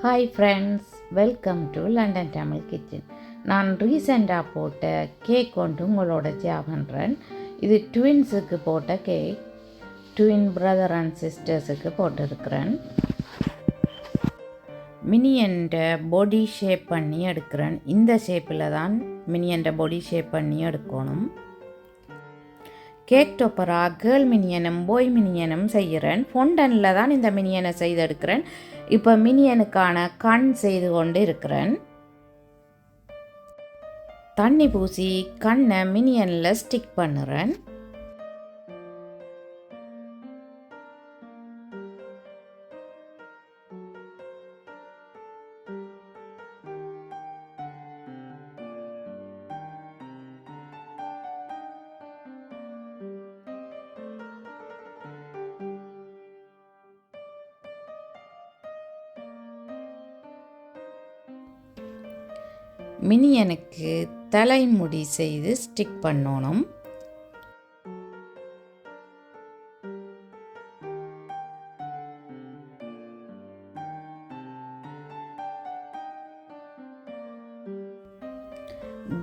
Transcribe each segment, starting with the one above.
Hi friends, welcome to London Tamil kitchen. நான் ரீசெண்டாக போட்ட கேக் கொண்டு உங்களோட ஷேர் பண்ணுறேன். இது ட்வின்ஸுக்கு போட்ட கேக், ட்வின் பிரதர் அண்ட் சிஸ்டர்ஸுக்கு போட்டிருக்கிறேன். மினியன்ட பாடி ஷேப் பண்ணி எடுக்கிறேன். இந்த ஷேப்பில் தான் மினியன்ட பாடி ஷேப் பண்ணி எடுக்கணும். கேக் டொப்பராக கேர்ள் மினியனும் பாய் மினியனும் செய்கிறேன். ஃபொண்டனில் தான் இந்த மினியனை செய்தெடுக்கிறேன். இப்போ மினியனுக்கான கண் செய்து கொண்டு இருக்கிறேன். தண்ணி பூசி கண்ணை மினியனில் ஸ்டிக் பண்ணுறேன். மினியனுக்கு தலைமுடி செய்து ஸ்டிக் பண்ணணும்.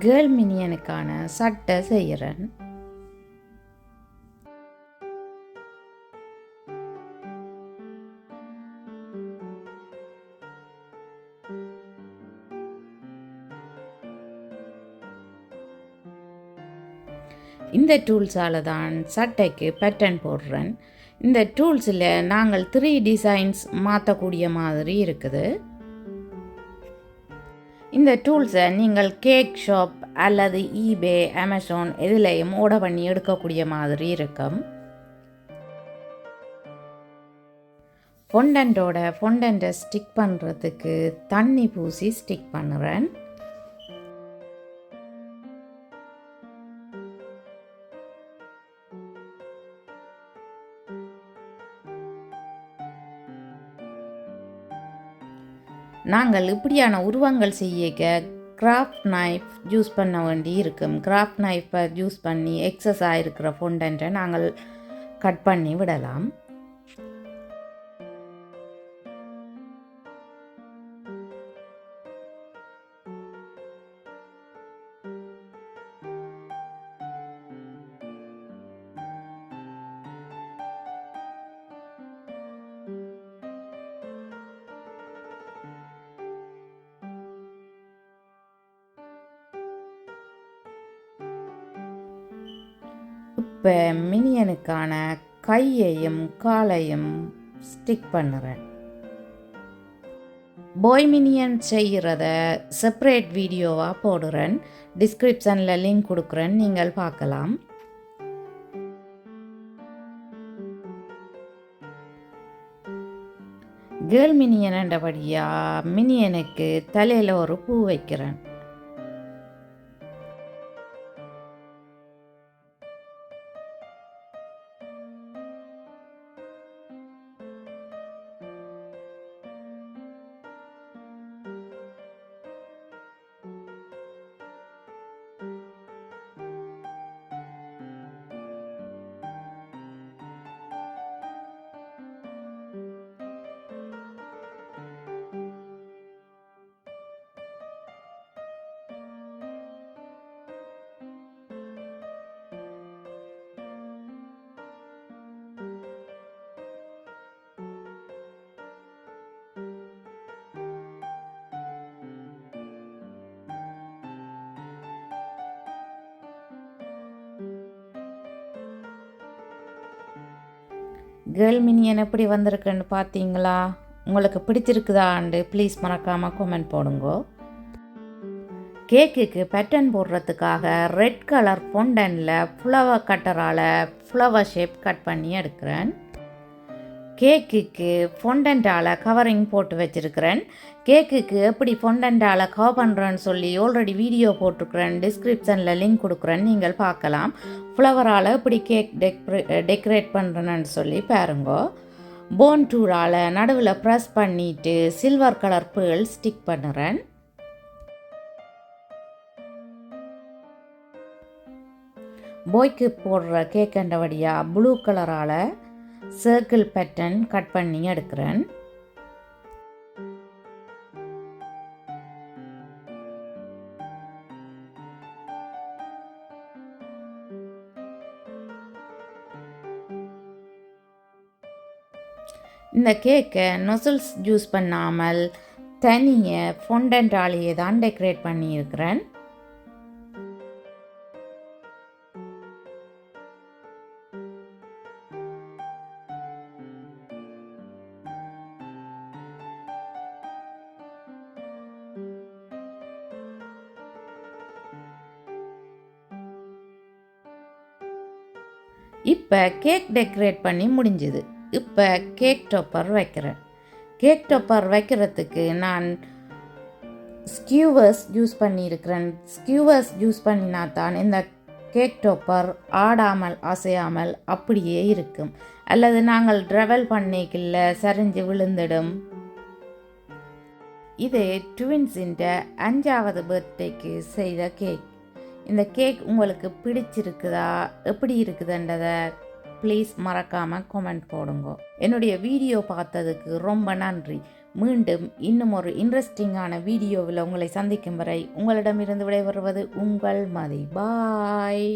கேர்ள் மினியனுக்கான சட்டை செய்கிறேன். இந்த டூல்ஸால் தான் சட்டைக்கு பேட்டர்ன் போடுறேன். இந்த டூல்ஸில் நாங்கள் 3 டிசைன்ஸ் மாற்றக்கூடிய மாதிரி இருக்குது. இந்த டூல்ஸை நீங்கள் கேக் ஷாப் அல்லது ஈபே, அமேசான் எதுலேயும் ஆர்டர் பண்ணி எடுக்கக்கூடிய மாதிரி இருக்கும். ஃபொண்டன்ட்டை ஸ்டிக் பண்ணுறதுக்கு தண்ணி பூசி ஸ்டிக் பண்ணுறேன். நாங்கள் இப்படியான உருவங்கள் செய்ய கிராஃப்ட் நைஃப் யூஸ் பண்ண வேண்டி இருக்கும். கிராஃப்ட் நைஃபை யூஸ் பண்ணி எக்ஸஸ் ஆகிருக்கிற ஃபொண்டன்ட்டை நாங்கள் கட் பண்ணி விடலாம். இப்போ மினியனுக்கான கையையும் காலையும் ஸ்டிக் பண்ணுறேன். பாய் மினியன் செய்கிறத செப்பரேட் வீடியோவாக போடுறேன். டிஸ்கிரிப்ஷனில் லிங்க் கொடுக்குறேன், நீங்கள் பார்க்கலாம். கேர்ள் மினியன்ன்றபடியாக மினியனுக்கு தலையில் ஒரு பூ வைக்கிறேன். கேர்ள் மினியன் எப்படி வந்திருக்குன்னு பார்த்தீங்களா? உங்களுக்கு பிடிச்சிருக்குதாண்டு ப்ளீஸ் மறக்காமல் கமெண்ட் போடுங்க. கேக்குக்கு பேட்டர்ன் போடுறதுக்காக ரெட் கலர் ஃபொண்டனில் ஃப்ளவர் கட்டரால் ஃப்ளவர் ஷேப் கட் பண்ணி எடுக்கிறேன். கேக்குக்கு ஃபொண்டன்ட்டால் கவரிங் போட்டு வச்சுருக்கிறேன். கேக்குக்கு எப்படி ஃபொண்டன்ட்டால் கவர் பண்ணுறேன்னு சொல்லி ஆல்ரெடி வீடியோ போட்டிருக்கிறேன். டிஸ்கிரிப்ஷனில் லிங்க் கொடுக்குறேன், நீங்கள் பார்க்கலாம். ஃப்ளவரால் எப்படி கேக் டெக்கரேட் பண்ணுறேன்னு சொல்லி பாருங்க. போன் டூலால் நடுவில் ப்ரெஸ் பண்ணிவிட்டு சில்வர் கலர் பேர்ல் ஸ்டிக் பண்ணுறேன். பாய்க்கு போடுற கேக்கண்டபடியாக ப்ளூ கலரால் சர்க்கிள் பேட்டர்ன் கட் பண்ணி எடுக்கிறேன். இந்த கேக்கை நொசல்ஸ் யூஸ் பண்ணாமல் தனியை ஃபொண்டன்டாலேயே தான் டெக்கரேட் பண்ணியிருக்கிறேன். இப்போ கேக் டெக்கரேட் பண்ணி முடிஞ்சுது. இப்போ கேக் டாப்பர் வைக்கிறேன். கேக் டாப்பர் வைக்கிறதுக்கு நான் ஸ்கியூவர்ஸ் யூஸ் பண்ணியிருக்கிறேன். ஸ்கியூவர்ஸ் யூஸ் பண்ணினா தான் இந்த கேக் டாப்பர் ஆடாமல் அசையாமல் அப்படியே இருக்கும். அல்லது நாங்கள் ட்ராவல் பண்ணிக்கல சரிஞ்சு விழுந்துடும். இது ட்வின்ஸின் 5வது பர்த்டேக்கு செய்த கேக். இந்த கேக் உங்களுக்கு பிடிச்சிருக்குதா, எப்படி இருக்குதுன்றதை ப்ளீஸ் மறக்காமல் கமெண்ட் போடுங்க. என்னுடைய வீடியோ பார்த்ததுக்கு ரொம்ப நன்றி. மீண்டும் இன்னும் ஒரு இன்ட்ரெஸ்டிங்கான வீடியோவில் உங்களை சந்திக்கும் வரை உங்களிடமிருந்து விடைபெறுவது உங்கள் மதி. பாய்.